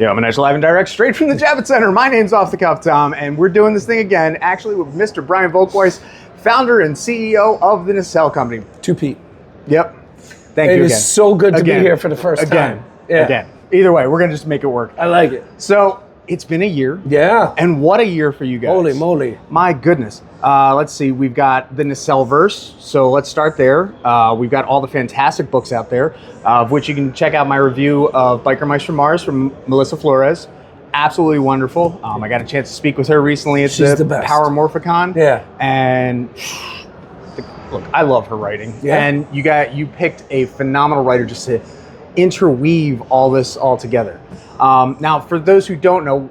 Yeah, I'm an live and direct straight from the Javits Center. My name's Off the Cuff Tom, and we're doing this thing again, actually with Mr. Brian Volk-Weiss, founder and CEO of the Nacelle Company. 2 Yep. Thank you again. It is so good to be here for the first time. Again. Either way, we're going to just make it work. I like it. So, it's been a year. Yeah. And what a year for you guys. Holy moly. My goodness. Let's see. We've got the Nacelle-verse. So let's start there. We've got all the fantastic books out there, of which you can check out my review of Biker Mice from Mars from Melissa Flores. Absolutely wonderful. I got a chance to speak with her recently at the Power Morphicon. Yeah. And look, I love her writing. Yeah. And you picked a phenomenal writer just to interweave all this all together. Now, for those who don't know,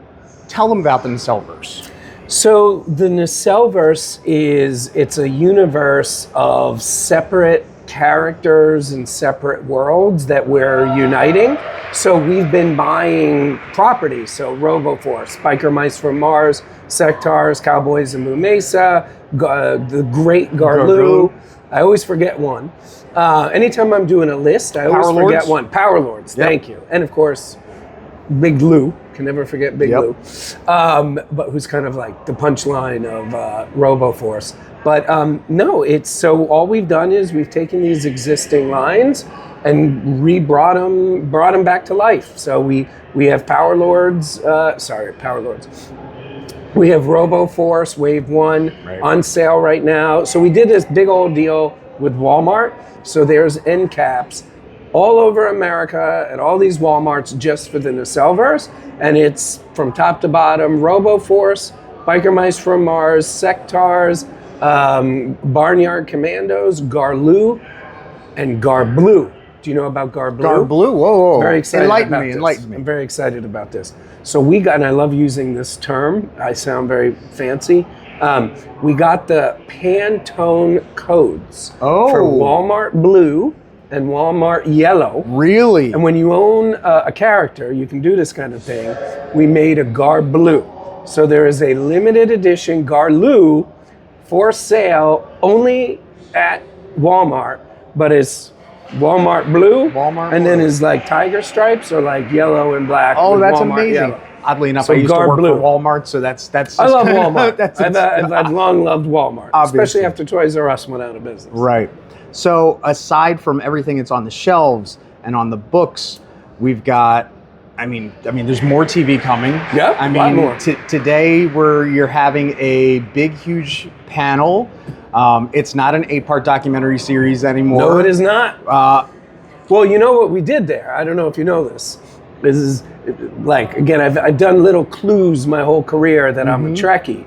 tell them about the Nacelle-verse. So the Nacelle-verse it's a universe of separate characters and separate worlds that we're uniting. So we've been buying properties. So RoboForce, Biker Mice from Mars, Sectars, Cowboys of Moo Mesa, the Great Garloo. I always forget one. Anytime I'm doing a list, I always forget one. Power Lords, thank you. And of course, Big Lou, can never forget Big Lou, but who's kind of like the punchline of RoboForce. But no, so all we've done is we've taken these existing lines and brought them back to life. So we have Power Lords. We have RoboForce Wave 1 on sale right now. So we did this big old deal with Walmart. So there's end caps all over America at all these Walmarts just for the Nacelle-verse. And it's from top to bottom, RoboForce, Biker Mice from Mars, Sectars, Barnyard Commandos, Garloo, and Garblue. Do you know about Garblue? Garblue? Whoa. Very excited Enlighten about me. this. I'm very excited about this. So we got, and I love using this term, I sound very fancy. We got the Pantone codes for Walmart Blue and Walmart Yellow. Really? And when you own a character, you can do this kind of thing. We made a Garblue. So there is a limited edition Garloo for sale only at Walmart, but it's Walmart Blue, and then is like tiger stripes or like yellow and black. Oh, that's Walmart amazing. Yellow. Oddly enough, I used to work for Walmart, so that's. I love Walmart. I've long loved Walmart, especially after Toys R Us went out of business. Right. So aside from everything that's on the shelves and on the books, we've got. I mean, there's more TV coming. Yeah, I mean, a lot more. Today you're having a big, huge panel. It's not an 8-part documentary series anymore. No, it is not. Well, you know what we did there? I don't know if you know this. This is like, again, I've done little clues my whole career that I'm a Trekkie.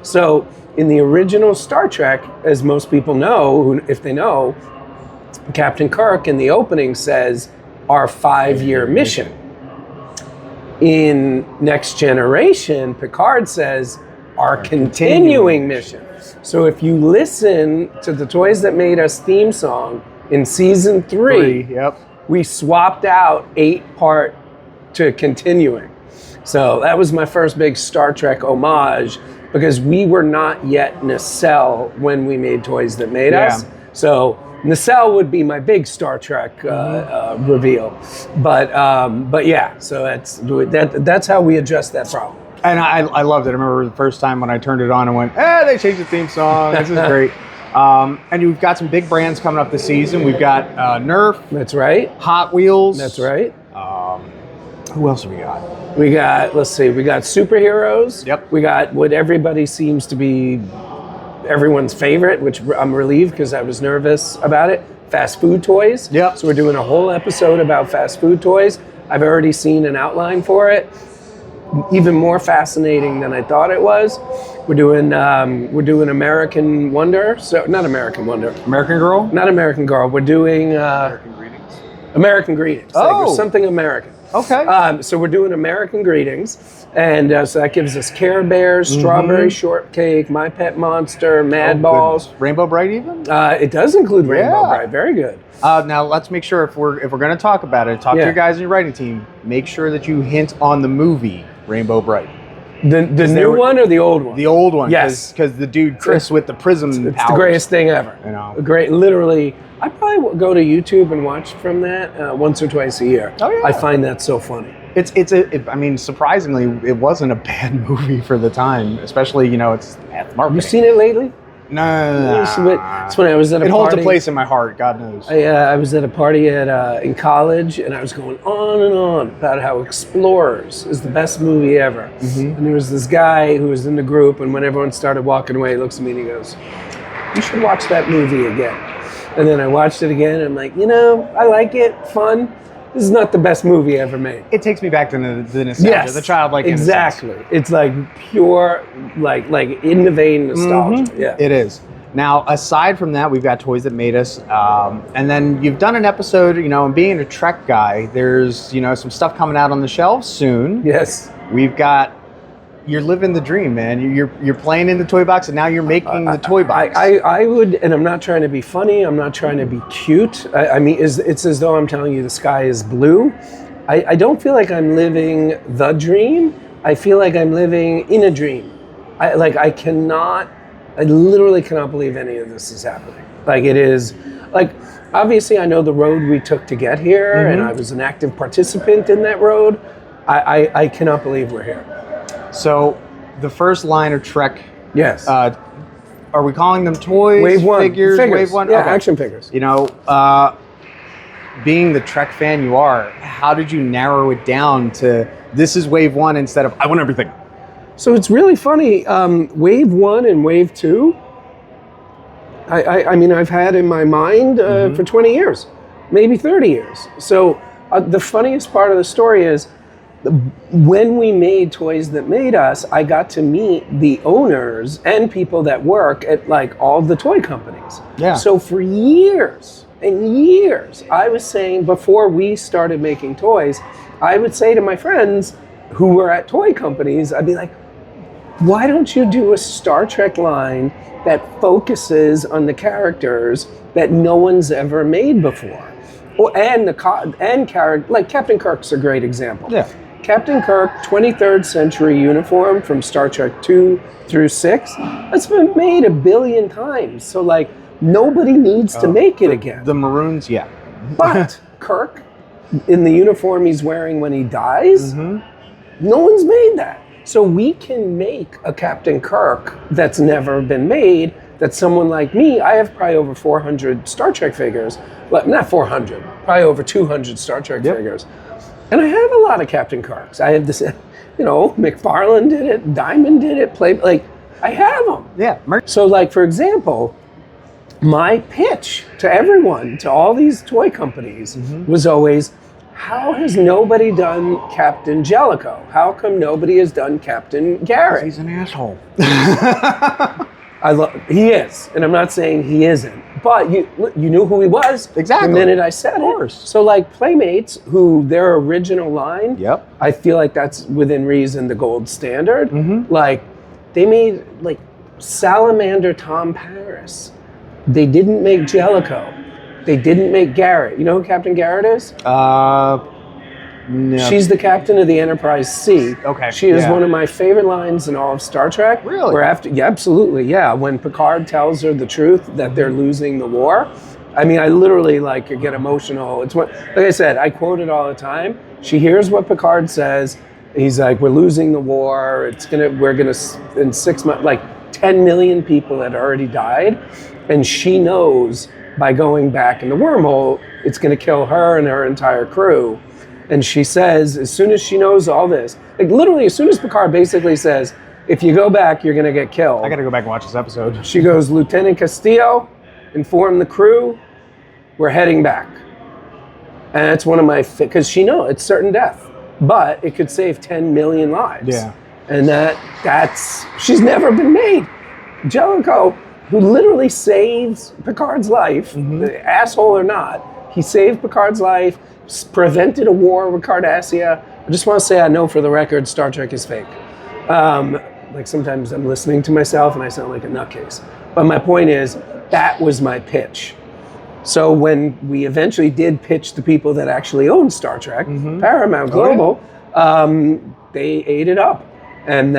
So in the original Star Trek, as most people know, if they know, Captain Kirk in the opening says, our 5-year mission. In Next Generation, Picard says, our continuing mission. So if you listen to the Toys That Made Us theme song in season 3, we swapped out 8-part to continuing. So that was my first big Star Trek homage, because we were not yet Nacelle when we made Toys That Made Us. So Nacelle would be my big Star Trek reveal. But yeah, so that's how we address that problem. And I loved it. I remember the first time when I turned it on and went, they changed the theme song. This is great. And we've got some big brands coming up this season. We've got Nerf. That's right. Hot Wheels. That's right. Who else have we got? We got, let's see, we got superheroes. Yep. We got what everybody seems to be everyone's favorite, which I'm relieved because I was nervous about it. Fast food toys. Yep. So we're doing a whole episode about fast food toys. I've already seen an outline for it. Even more fascinating than I thought it was. We're doing American Wonder. So not American Wonder. American Girl? Not American Girl. We're doing American Greetings. American Greetings. Oh. Like, something American. Okay. So we're doing American Greetings, and so that gives us Care Bears, Strawberry Shortcake, My Pet Monster, Mad Balls, goodness. Rainbow Bright even. It does include Rainbow Bright. Very good. Now let's make sure if we're going to talk about it, talk to your guys in your writing team. Make sure that you hint on the movie Rainbow Bright. The new one or the old one? The old one. Yes, because the dude Chris with the prism it's powers. the greatest thing ever. You know, great. Literally, I probably will go to YouTube and watch from that once or twice a year. Oh yeah. I find that so funny. I mean, surprisingly, it wasn't a bad movie for the time, especially, it's math marketing. Have you seen it lately? No. It's when I was at a It party. holds a place in my heart, God knows. I was at a party in college, and I was going on and on about how Explorers is the best movie ever. And there was this guy who was in the group, and when everyone started walking away, he looks at me and he goes, "You should watch that movie again." And then I watched it again, and I'm like, I like it, fun. This is not the best movie ever made. It takes me back to the nostalgia, the childlike innocence. Exactly. It's like pure, like in the vein nostalgia. Yeah. It is. Now, aside from that, we've got Toys That Made Us, and then you've done an episode, and being a Trek guy, there's, some stuff coming out on the shelves soon. Yes. You're living the dream, man. You're playing in the toy box, and now you're making the toy box. I would, and I'm not trying to be funny. I'm not trying to be cute. I mean, it's as though I'm telling you the sky is blue. I don't feel like I'm living the dream. I feel like I'm living in a dream. I literally cannot believe any of this is happening. Like, it is, like, obviously I know the road we took to get here, and I was an active participant in that road. I cannot believe we're here. So, the first line of Trek. Yes. Are we calling them toys? Wave 1. Figures? Wave 1? Yeah, okay. action figures. Being the Trek fan you are, how did you narrow it down to this is Wave 1 instead of I want everything? So it's really funny. Wave 1 and Wave 2, I mean, I've had in my mind for 20 years, maybe 30 years. So the funniest part of the story is, when we made Toys That Made Us, I got to meet the owners and people that work at like all the toy companies. Yeah. So for years and years, I was saying, before we started making toys, I would say to my friends who were at toy companies, I'd be like, why don't you do a Star Trek line that focuses on the characters that no one's ever made before? And character, like Captain Kirk's a great example. Yeah. Captain Kirk, 23rd century uniform from Star Trek 2 through 6, that's been made 1 billion times. So like, nobody needs to make it again. The maroons, yeah. But Kirk, in the uniform he's wearing when he dies, no one's made that. So we can make a Captain Kirk that's never been made, that someone like me, I have probably over 400 Star Trek figures, but not 400, probably over 200 Star Trek figures. And I have a lot of Captain Kirks. I have this, McFarlane did it, Diamond did it, I have them. Yeah. So like, for example, my pitch to everyone, to all these toy companies, was always, how has nobody done Captain Jellicoe? How come nobody has done Captain Garrett? He's an asshole. He is, and I'm not saying he isn't, but you knew who he was exactly the minute I said it. So like Playmates, who their original line, I feel like that's within reason the gold standard. Like, they made like Salamander Tom Paris. They didn't make Jellicoe. They didn't make Garrett. You know who Captain Garrett is? No. She's the captain of the Enterprise C. Okay. She is one of my favorite lines in all of Star Trek. Really? Where absolutely, yeah. When Picard tells her the truth that they're losing the war, I mean, I literally get emotional. It's what, like I said, I quote it all the time. She hears what Picard says. He's like, "We're losing the war. We're gonna in 6 months, like 10 million people had already died, and she knows by going back in the wormhole, it's gonna kill her and her entire crew." And she says, as soon as she knows all this, like literally as soon as Picard basically says, if you go back, you're going to get killed. I got to go back and watch this episode. She goes, "Lieutenant Castillo, inform the crew, we're heading back." And that's one of my, because she knows it's certain death, but it could save 10 million lives. Yeah. And she's never been made. Jellicoe, who literally saves Picard's life, asshole or not, he saved Picard's life, prevented a war with Cardassia. I just want to say, I know for the record, Star Trek is fake. Like sometimes I'm listening to myself and I sound like a nutcase. But my point is, that was my pitch. So when we eventually did pitch the people that actually own Star Trek, Paramount Global, they ate it up. And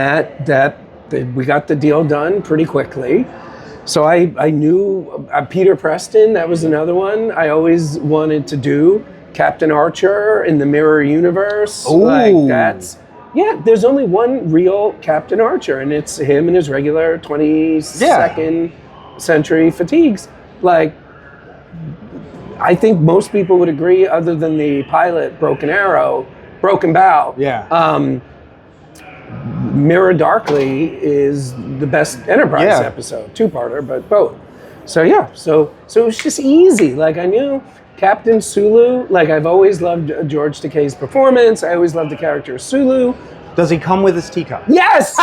we got the deal done pretty quickly. So I knew Peter Preston, that was another one I always wanted to do. Captain Archer in the Mirror Universe. Ooh. Like that's there's only one real Captain Archer, and it's him in his regular 22nd century fatigues. Like, I think most people would agree, other than the pilot, Broken Bow. Yeah. Mirror Darkly is the best Enterprise episode, two-parter, but both. So it was just easy. Like, I knew Captain Sulu. Like, I've always loved George Takei's performance. I always loved the character of Sulu. Does he come with his teacup? Yes,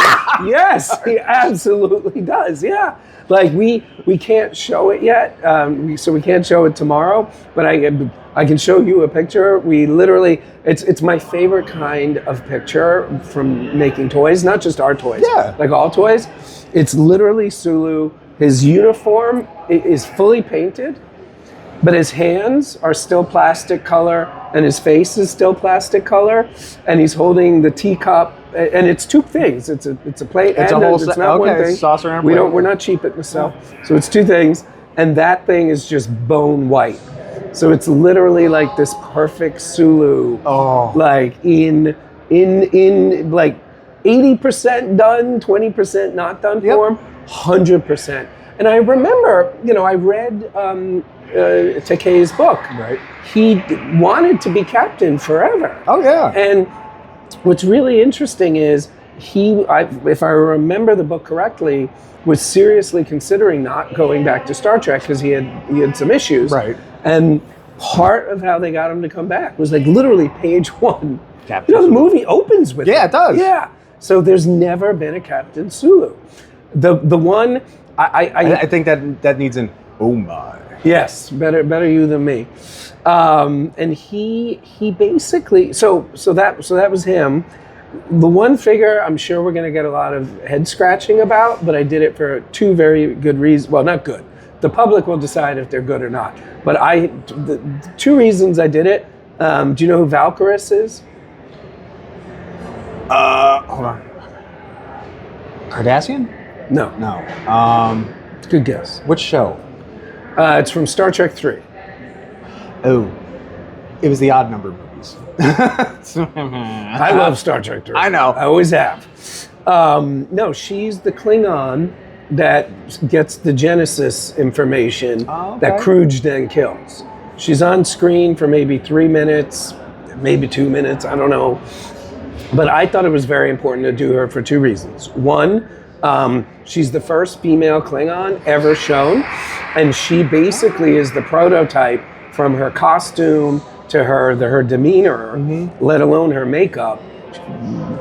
yes, he absolutely does. Yeah, like we can't show it yet, so we can't show it tomorrow. But I can show you a picture. We literally, it's my favorite kind of picture from making toys, not just our toys. Yeah, like all toys. It's literally Sulu. His uniform is fully painted, but his hands are still plastic color, and his face is still plastic color, and he's holding the teacup, and it's two things. It's a plate, it's and a whole it's not one thing. Saucer and a plate. We're not cheap at Nacelle, so it's two things, and that thing is just bone white. So it's literally like this perfect Sulu, like in like 80% done, 20% not done form, 100%. And I remember, I read Takei's book. Right. He wanted to be captain forever. Oh yeah. And what's really interesting is if I remember the book correctly, was seriously considering not going back to Star Trek because he had some issues. Right. And part of how they got him to come back was like literally page 1. Captain the movie opens with it does. Yeah. So there's never been a Captain Sulu. The one I think that needs an oh my. Yes, better you than me. And he basically so that was him. The one figure I'm sure we're going to get a lot of head scratching about, but I did it for two very good reasons. Well, not good. The public will decide if they're good or not. But the two reasons I did it. Do you know who Valkyries is? Hold on. Cardassian? No. Good guess. Which show? It's from Star Trek 3. Oh, it was the odd number movies. I love Star Trek 3. I know. I always have. No, she's the Klingon that gets the Genesis information that Kruge then kills. She's on screen for maybe 3 minutes, maybe 2 minutes, I don't know. But I thought it was very important to do her for two reasons. One, she's the first female Klingon ever shown, and she basically is the prototype from her costume to her demeanor, let alone her makeup,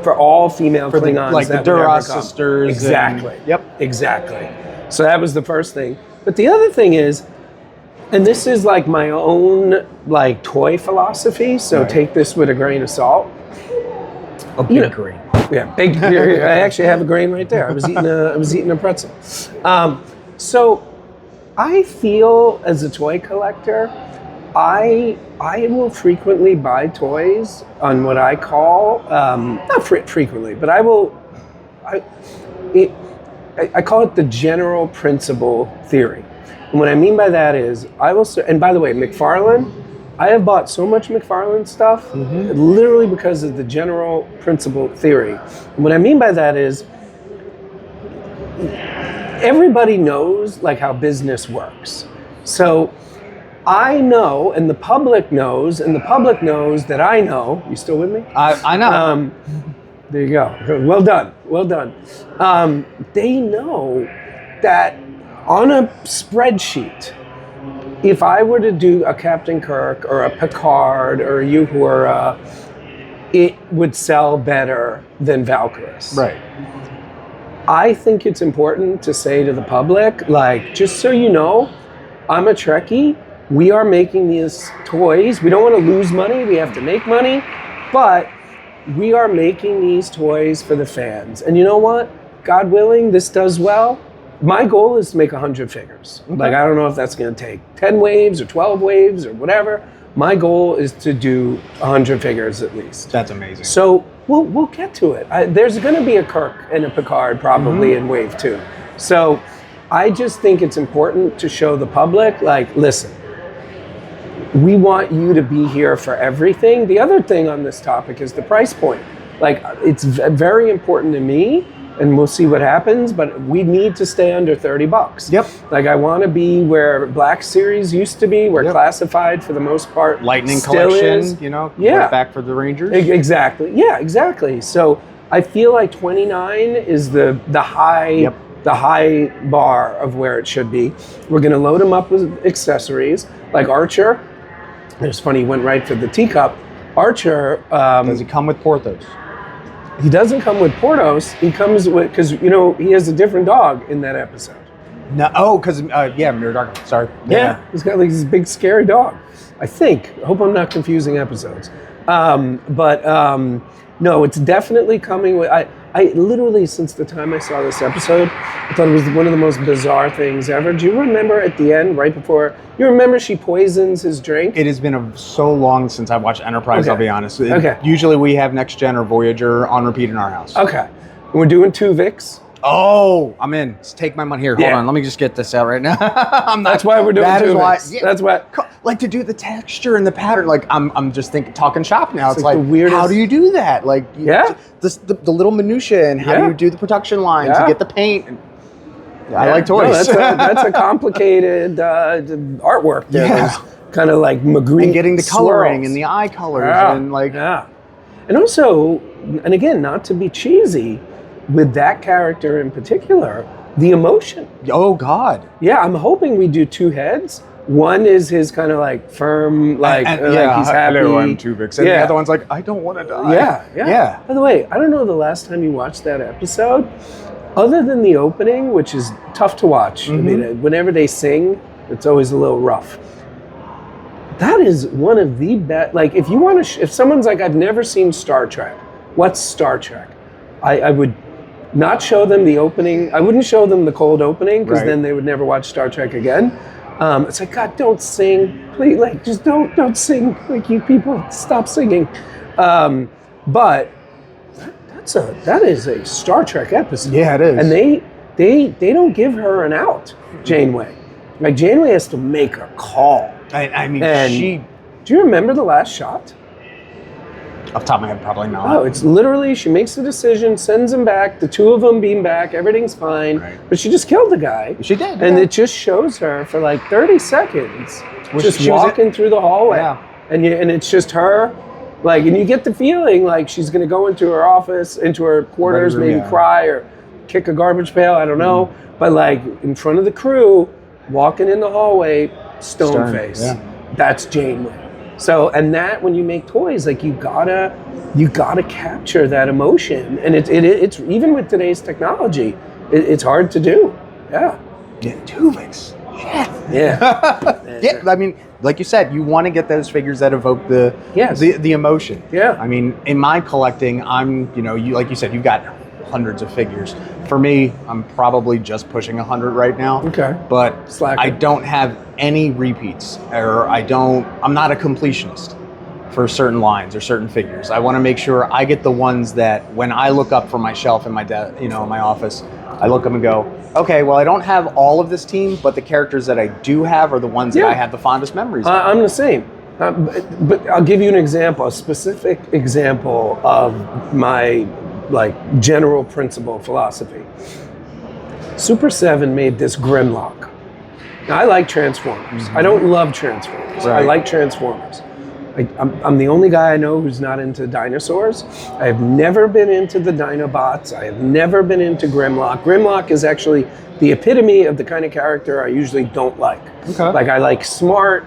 for all female Klingons. Like the Duras sisters. Exactly. Yep. Exactly. So that was the first thing. But the other thing is, and this is like my own like toy philosophy, so take this with a grain of salt. A big grain. Yeah, big. I actually have a grain right there. I was eating a pretzel. So I feel as a toy collector, I will frequently buy toys on what I call not frequently, but I call it the general principle theory. And what I mean by that is and by the way, McFarlane, I have bought so much McFarlane stuff literally because of the general principle theory. And what I mean by that is everybody knows like how business works. So I know, and the public knows that I know. You still with me? I know. There you go. Well done. Well done. They know that on a spreadsheet, if I were to do a Captain Kirk or a Picard or a Uhura, it would sell better than Valkyries. Right. I think it's important to say to the public, like, just so you know, I'm a Trekkie. We are making these toys. We don't want to lose money. We have to make money. But we are making these toys for the fans. And you know what? God willing, this does well. My goal is to make 100 figures. Okay. Like, I don't know if that's going to take 10 waves or 12 waves or whatever. My goal is to do 100 figures at least. That's amazing. So we'll get to it. There's going to be a Kirk and a Picard probably in wave 2. So I just think it's important to show the public, like, listen, we want you to be here for everything. The other thing on this topic is the price point. Like, it's very important to me, and we'll see what happens, but we need to stay under $30. Yep. Like, I want to be where Black Series used to be, where Classified for the most part Lightning still collection, is. you know, Yeah. right back for the Rangers. Exactly. Yeah, exactly. So I feel like 29 is the high the high bar of where it should be. We're going to load them up with accessories like Archer. It's funny, he went right for the teacup. Archer. Does he come with Porthos? He doesn't come with Portos. He comes with, because, you know, he has a different dog in that episode. No. Oh, because, Mirror Dark. Sorry. Yeah. He's got like this big scary dog, I think. I hope I'm not confusing episodes. No, it's definitely coming with, I literally, since the time I saw this episode, I thought it was one of the most bizarre things ever. Do you remember at the end, right before, you remember she poisons his drink? It has been so long since I've watched Enterprise, Okay. I'll be honest. Okay. Usually we have Next Gen or Voyager on repeat in our house. Okay. We're doing Tuvix. Oh, I'm in. Just take my money here. Hold Yeah. on. Let me just get this out right now. I'm not, That's why we're doing that is why, Tuvix. That's why. Like, to do the texture and the pattern. Like, I'm just talking shop now. It's like like the weirdest- how do you do that? Like, the little minutia and how do you do the production line to get the paint. And, I like toys. No, that's a complicated artwork there. Yeah. Kind of like Magritte And getting the coloring swirls. and the eye colors and like. Yeah. And also, and again, not to be cheesy, with that character in particular, the emotion. Oh God. Yeah, I'm hoping we do two heads. One is his kind of like firm, like, like he's happy. Hello, I'm Tuvix. And the other one's like, I don't want to die. Yeah. By the way, I don't know the last time you watched that episode. Other than the opening, which is tough to watch. I mean, whenever they sing, it's always a little rough. That is one of the best. Like, if you want to, if someone's like, I've never seen Star Trek. What's Star Trek? I would not show them the opening. I wouldn't show them the cold opening because then they would never watch Star Trek again. It's like, God, don't sing, please. Like, just don't sing. Like, you people, stop singing. But that is a Star Trek episode. Yeah, it is. And they don't give her an out, Janeway. Like, Janeway has to make a call. I mean, And do you remember the last shot? Off the top of my head, probably not. Oh, it's literally, she makes the decision, sends him back, the two of them beam back, everything's fine. Right. But she just killed the guy. She did. And it just shows her for like 30 seconds, just she was walking through the hallway. Yeah. And it's just her. Like, and you get the feeling like she's going to go into her office, into her quarters, Bedroom, maybe cry or kick a garbage pail, I don't know. But like in front of the crew, walking in the hallway, stone face. Yeah. That's Janeway. So, and that when you make toys, like you gotta capture that emotion, and it's even with today's technology, it's hard to do. Yeah. Yeah, Tuvix. Yeah. Yeah, I mean, like you said, you want to get those figures that evoke the emotion. Yeah. I mean, in my collecting, you like you said, you've got hundreds of figures. For me, I'm probably just pushing 100 right now. Okay. But Slacking. I don't have any repeats, or I'm not a completionist for certain lines or certain figures. I want to make sure I get the ones that when I look up from my shelf in my in my office, I look up and go, okay, well, I don't have all of this team, but the characters that I do have are the ones that I have the fondest memories of. I'm the same. But I'll give you an example, a specific example of my general principle philosophy. Super 7 made this Grimlock. Now, I like Transformers. I don't love Transformers. Right. I like Transformers. I'm the only guy I know who's not into dinosaurs. I've never been into the Dinobots. I have never been into Grimlock. Grimlock is actually the epitome of the kind of character I usually don't like. Okay. Like, I like smart.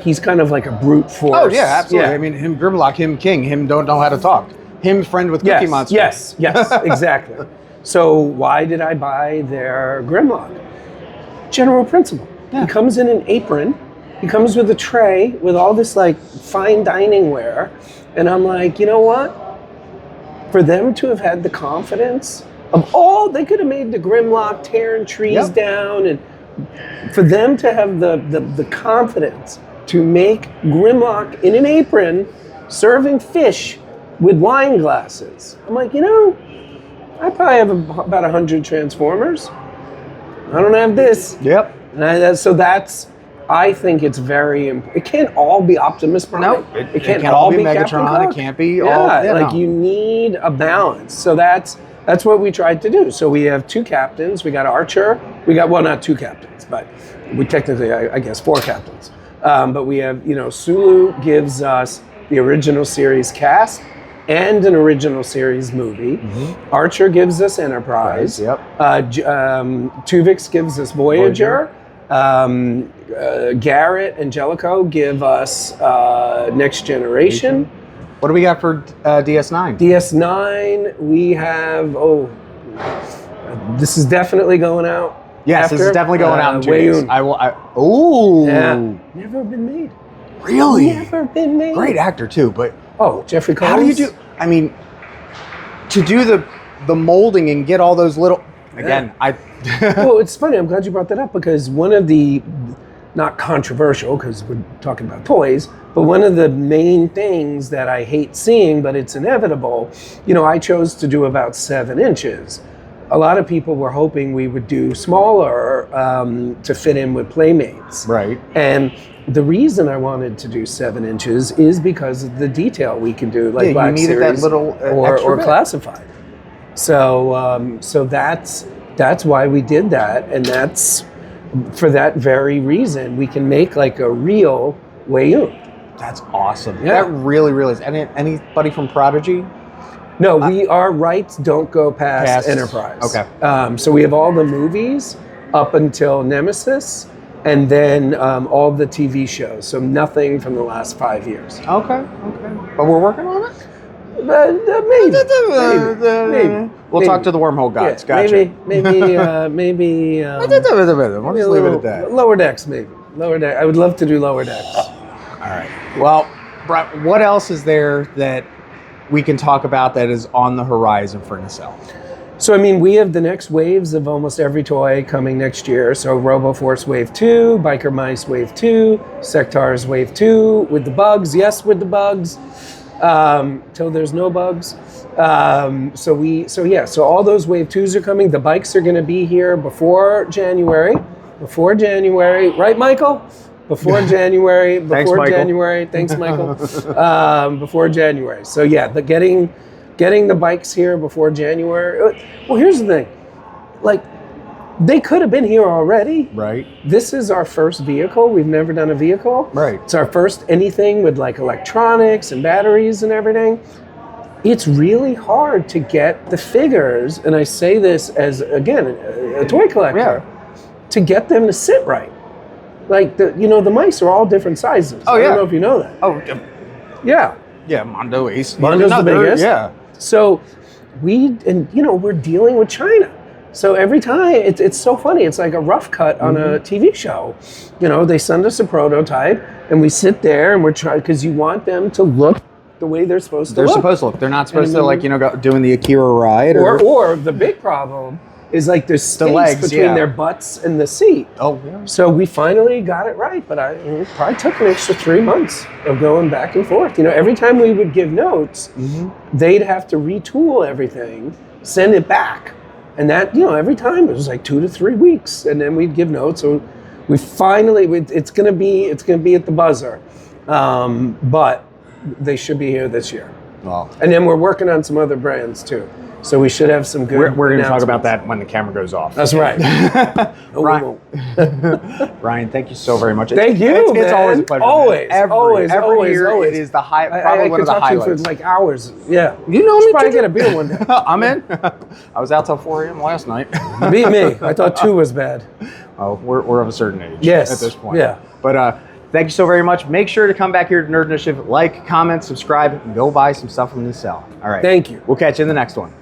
He's kind of like a brute force. Oh, yeah, absolutely. Yeah. I mean, him Grimlock, him King, him don't know how to talk. Him friend with Cookie Monster. Yes, exactly. So why did I buy their Grimlock? General principle. Yeah. He comes in an apron. He comes with a tray with all this fine dining ware. And I'm like, you know what? For them to have had the confidence of they could have made the Grimlock tearing trees down, and for them to have the confidence to make Grimlock in an apron serving fish with wine glasses. I'm like, I probably have about 100 Transformers. I don't have this. Yep. And so that's I think it's very it can't all be Optimus Prime. Nope. It can't all be Captain Megatron. Kirk. It can't be Yeah, all. like you need a balance. So that's what we tried to do. So we have 2 captains. We got Archer. We got, well, not 2 captains, but we technically, I guess, 4 captains. But we have, Sulu gives us the original series cast and an original series movie. Archer gives us Enterprise. Yep. Tuvix gives us Voyager. Garrett and Jellicoe give us Next Generation. What do we got for DS9? DS9, we have, this is definitely going out. Yes, this is definitely going out in 2 days. Wayun. Oh. Yeah. Never been made. Really? Never been made. Great actor too, but Jeffrey Combs. how do you do? I mean, to do the molding and get all those little. Again, Well, it's funny. I'm glad you brought that up because one of the, not controversial because we're talking about toys, but one of the main things that I hate seeing, but it's inevitable. I chose to do about 7 inches. A lot of people were hoping we would do smaller to fit in with Playmates. Right. And the reason I wanted to do 7 inches is because of the detail we can do, like Black you needed Series that little or Classified. So that's why we did that, and that's for that very reason we can make like a real Wayun. That's awesome. Yeah. That really is. Anybody from Prodigy? No, our rights don't go past Enterprise. Okay. So we have all the movies up until Nemesis, and then all the TV shows. So nothing from the last 5 years. Okay. But we're working on it? Maybe. We'll talk to the wormhole gods. Yeah, Gotcha. Maybe. We'll just leave it at that. Lower Decks, maybe. Lower Deck. I would love to do Lower Decks. All right. Well, Brian, what else is there that we can talk about that is on the horizon for Nacelle? So, we have the next waves of almost every toy coming next year. So, RoboForce Wave 2, Biker Mice Wave 2, Sectars Wave 2, with the bugs. Yes, with the bugs. Till there's no bugs. So all those Wave 2s are coming. The bikes are going to be here before January. Right, Michael? Before January. Thanks, Michael. January. Thanks, Michael. Before January. So yeah, getting the bikes here before January. Well, here's the thing. Like, they could have been here already. Right. This is our first vehicle. We've never done a vehicle. Right. It's our first anything with like electronics and batteries and everything. It's really hard to get the figures, and I say this as, again, a toy collector, to get them to sit right. Like, the mice are all different sizes. Oh, I yeah. don't know if you know that. Oh, Yeah. yeah, Mondo Ace. Mondo's the biggest. Yeah. So we're dealing with China. So every time, it's so funny. It's like a rough cut on a TV show. They send us a prototype, and we sit there, and we're trying, because you want them to look the way they're supposed to look. They're supposed to look. They're not supposed to, go doing the Akira ride. Or the big problem is like there's space legs, between their butts and the seat. Oh, yeah. So we finally got it right, but it probably took an extra 3 months of going back and forth. Every time we would give notes, they'd have to retool everything, send it back. And that, every time it was like 2 to 3 weeks, and then we'd give notes. So we finally, it's gonna be at the buzzer, but they should be here this year. Well, And then we're working on some other brands too. So we should have some good. we're going to talk about that when the camera goes off. That's right. Brian, Brian, thank you so very much. Thank you. It's always a pleasure. Always, man. always, every year always. it is the high, I probably one could of the talk to you highlights. for like hours. Yeah. You know me. Probably get a beer one day. I'm in. I was out till 4 a.m. last night. Beat me. I thought 2 was bad. Oh, we're of a certain age. Yes. At this point. Yeah. But thank you so very much. Make sure to come back here to Nerd Initiative, like, comment, subscribe, and go buy some stuff from Nacelle. All right. Thank you. We'll catch you in the next one.